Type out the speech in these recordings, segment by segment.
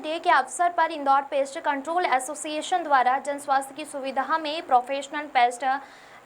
Day के अवसर पर इंदौर पेस्ट कंट्रोल एसोसिएशन द्वारा जन स्वास्थ्य की सुविधा में प्रोफेशनल पेस्ट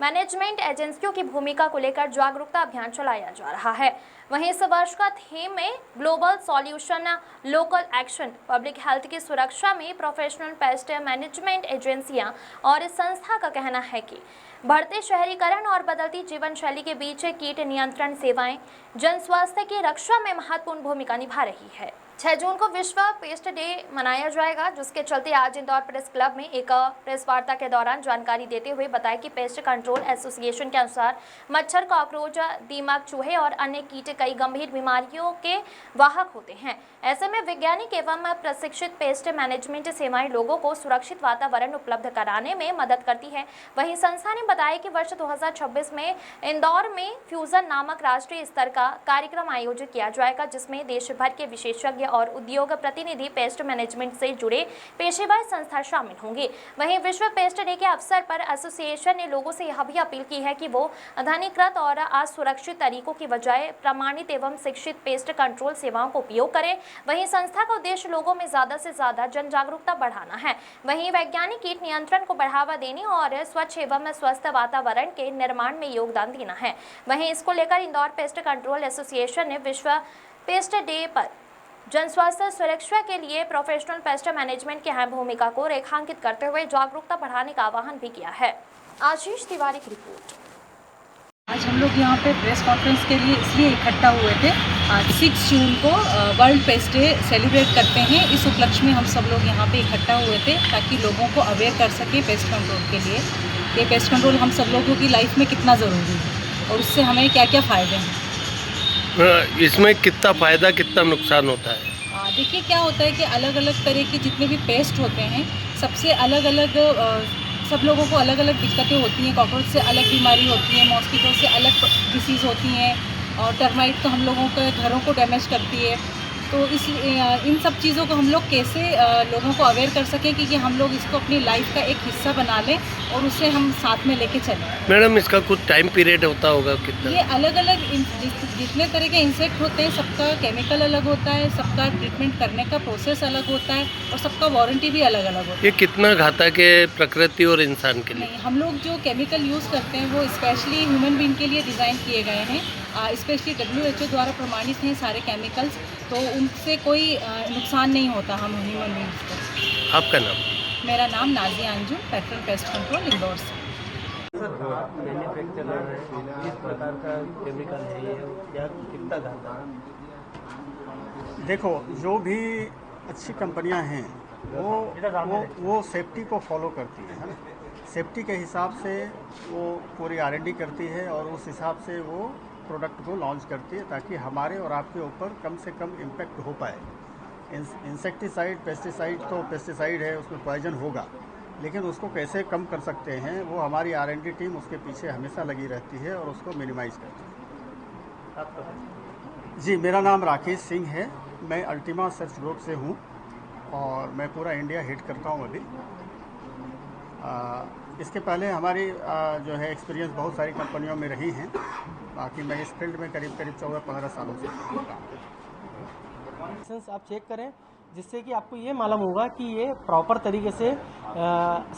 मैनेजमेंट एजेंसियों की भूमिका को लेकर जागरूकता अभियान चलाया जा रहा है। वहीं इस वर्ष का थीम में global solution local action, public health की सुरक्षा में प्रोफेशनल पेस्ट मैनेजमेंट एजेंसियां और इस संस्था का कहना है कि बढ़ते शहरीकरण और बदलती जीवन शैली के बीच कीट नियंत्रण सेवाएं जन स्वास्थ्य की रक्षा में महत्वपूर्ण भूमिका निभा रही है। 6 जून को विश्व पेस्ट डे मनाया जाएगा, जिसके चलते आज इंदौर प्रेस क्लब में एक प्रेस वार्ता के दौरान जानकारी देते हुए बताया कि पेस्ट कंट्रोल एसोसिएशन के अनुसार मच्छर, कॉकरोच, दीमक, चूहे और अन्य कीट कई गंभीर बीमारियों के वाहक होते हैं। ऐसे में वैज्ञानिक एवं प्रशिक्षित पेस्ट मैनेजमेंट सेवाएं लोगों को सुरक्षित वातावरण उपलब्ध कराने में मदद करती है। वहीं संस्था ने बताया कि वर्ष 2026 में इंदौर में फ्यूजन नामक राष्ट्रीय स्तर का कार्यक्रम आयोजित किया जाएगा, जिसमें देश भर के विशेषज्ञ और उद्योग प्रतिनिधि पेस्ट मैनेजमेंट से जुड़े पेशेवर संस्था शामिल होंगे। वहीं विश्व पेस्ट डे के अवसर पर एसोसिएशन ने लोगों से यह भी अपील की है कि वो अनधिकृत और असुरक्षित तरीकों की बजाय प्रमाणित एवं शिक्षित पेस्ट कंट्रोल सेवाओं का उपयोग करें। वहीं संस्था का उद्देश्य लोगों में ज्यादा से ज्यादा जन जागरूकता बढ़ाना है। वहीं वैज्ञानिक कीट नियंत्रण को बढ़ावा देने और स्वच्छ एवं स्वस्थ वातावरण के निर्माण में योगदान देना है। वहीं इसको लेकर इंदौर पेस्ट कंट्रोल एसोसिएशन ने विश्व पेस्ट डे पर जन स्वास्थ्य सुरक्षा के लिए प्रोफेशनल पेस्ट मैनेजमेंट की अहम भूमिका को रेखांकित करते हुए जागरूकता बढ़ाने का आह्वान भी किया है। आशीष तिवारी की रिपोर्ट। आज हम लोग यहाँ पे प्रेस कॉन्फ्रेंस के लिए इसलिए इकट्ठा हुए थे। आज 6 जून को वर्ल्ड पेस्ट डे सेलिब्रेट करते हैं। इस उपलक्ष्य में हम सब लोग यहाँ पे इकट्ठा हुए थे ताकि लोगों को अवेयर कर सके पेस्ट कंट्रोल के लिए। ये पेस्ट कंट्रोल हम सब लोगों की लाइफ में कितना ज़रूरी है और उससे हमें क्या क्या फ़ायदे हैं। इसमें कितना फ़ायदा कितना नुकसान होता है? देखिए क्या होता है कि अलग अलग तरह के जितने भी पेस्ट होते हैं सबसे अलग अलग सब लोगों को अलग अलग दिक्कतें होती हैं। कॉकरोच से अलग बीमारी होती है, मॉस्किटो से अलग डिसीज़ होती हैं और टर्माइट तो हम लोगों के घरों को डैमेज करती है। तो इसलिए इन सब चीज़ों को हम लोग कैसे लोगों को अवेयर कर सकें कि हम लोग इसको अपनी लाइफ का एक हिस्सा बना लें और उसे हम साथ में लेके चलें। मैडम इसका कुछ टाइम पीरियड होता होगा कितना? ये अलग अलग जितने तरह के इंसेक्ट होते हैं सबका केमिकल अलग होता है, सबका ट्रीटमेंट करने का प्रोसेस अलग होता है और सबका वारंटी भी अलग अलग होता है। ये कितना घातक है प्रकृति और इंसान के लिए? नहीं, हम लोग जो केमिकल यूज़ करते हैं वो स्पेशली ह्यूमन बीइंग के लिए डिज़ाइन किए गए हैं। स्पेशली WHO द्वारा प्रमाणित हैं सारे केमिकल्स, तो उनसे कोई नुकसान नहीं होता हम ह्यूमन बीइंग्स को। आपका नाम? मेरा नाम Nazia Anjum, petrol pest control Indore से। मैन्युफैक्चरर है, किस प्रकार का केमिकल है ये या कितना घातक है? देखो, जो भी अच्छी कंपनियां हैं वो सेफ्टी को फॉलो करती है ना। सेफ्टी के हिसाब से वो पूरी R&D करती है और उस हिसाब से वो प्रोडक्ट को लॉन्च करती है ताकि हमारे और आपके ऊपर कम से कम इम्पैक्ट हो पाए। इंसेक्टिसाइड, पेस्टिसाइड तो पेस्टिसाइड है, उसमें पॉइजन होगा, लेकिन उसको कैसे कम कर सकते हैं वो हमारी R&D टीम उसके पीछे हमेशा लगी रहती है और उसको मिनिमाइज़ करती है। आपका? जी, मेरा नाम राकेश सिंह है। मैं अल्टीमा सर्च ग्रुप से हूँ और मैं पूरा इंडिया हिट करता हूँ अभी। इसके पहले हमारी जो है एक्सपीरियंस बहुत सारी कंपनियों में रही हैं। बाकी मैं इस फील्ड में करीब 14-15 सालों से लाइसेंस आप चेक करें, जिससे कि आपको ये मालूम होगा कि ये प्रॉपर तरीके से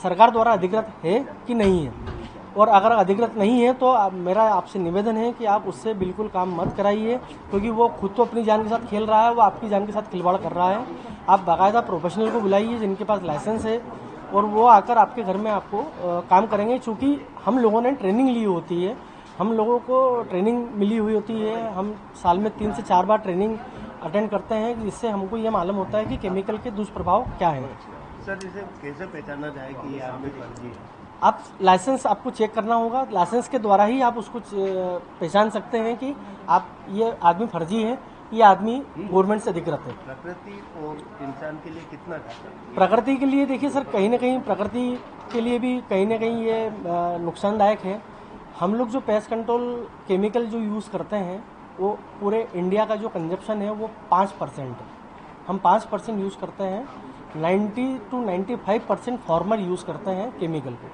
सरकार द्वारा अधिकृत है कि नहीं है। और अगर अधिकृत नहीं है तो मेरा आपसे निवेदन है कि आप उससे बिल्कुल काम मत कराइए, क्योंकि वो खुद तो अपनी जान के साथ खेल रहा है, वो आपकी जान के साथ खिलवाड़ कर रहा है। आप बाकायदा प्रोफेशनल को बुलाइए जिनके पास लाइसेंस है और वो आकर आपके घर में आपको काम करेंगे। चूँकि हम लोगों ने ट्रेनिंग ली होती है, हम लोगों को ट्रेनिंग मिली हुई होती है, हम साल में 3 से 4 बार ट्रेनिंग अटेंड करते हैं, जिससे हमको ये मालूम होता है कि केमिकल के दुष्प्रभाव क्या है। सर, इसे कैसे पहचाना जाए कि ये आदमी फर्जी है? आप लाइसेंस आपको चेक करना होगा, लाइसेंस के द्वारा ही आप उसको पहचान सकते हैं कि आप ये आदमी फर्जी है, ये आदमी गवर्नमेंट से अधिकृत है। प्रकृति और इंसान के लिए कितना घातक? प्रकृति के लिए देखिए सर, कहीं ना कहीं प्रकृति के लिए भी कहीं ना कहीं ये नुकसानदायक है। हम लोग जो पेस्ट कंट्रोल केमिकल जो यूज़ करते हैं वो पूरे इंडिया का जो कंजप्शन है वो 5% है। हम 5% यूज़ करते हैं, 90 to 95% फार्मर यूज़ करते हैं केमिकल को,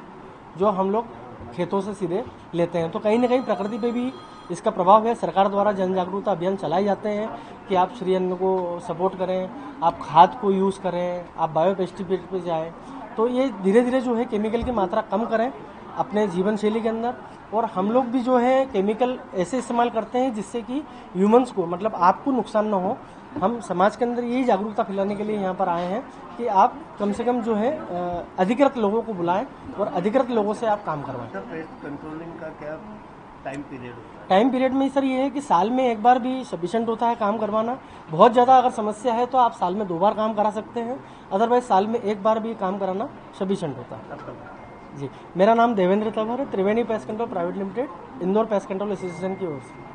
जो हम लोग खेतों से सीधे लेते हैं। तो कहीं ना कहीं प्रकृति पे भी इसका प्रभाव है। सरकार द्वारा जन जागरूकता अभियान चलाए जाते हैं कि आप श्री अन्न को सपोर्ट करें, आप खाद को यूज़ करें, आप बायो पेस्टिसाइड पे जाएं। तो ये धीरे धीरे जो है केमिकल की मात्रा कम करें अपने जीवन शैली के अंदर। और हम लोग भी जो है केमिकल ऐसे इस्तेमाल करते हैं जिससे कि ह्यूमंस को, मतलब आपको नुकसान ना हो। हम समाज के अंदर यही जागरूकता फैलाने के लिए यहाँ पर आए हैं कि आप कम से कम जो है अधिकृत लोगों को बुलाएं और अधिकृत लोगों से आप काम करवाएं। पेस्ट कंट्रोलिंग का क्या टाइम पीरियड होता है? टाइम पीरियड में सर ये है कि साल में एक बार भी सफिशेंट होता है काम करवाना। बहुत ज़्यादा अगर समस्या है तो आप साल में 2 बार काम करा सकते हैं, अदरवाइज साल में 1 बार भी काम कराना सफिशेंट होता है। जी, मेरा नाम देवेंद्र तंवर है, Triveni pest control private limited, Indore pest control association की ओर से।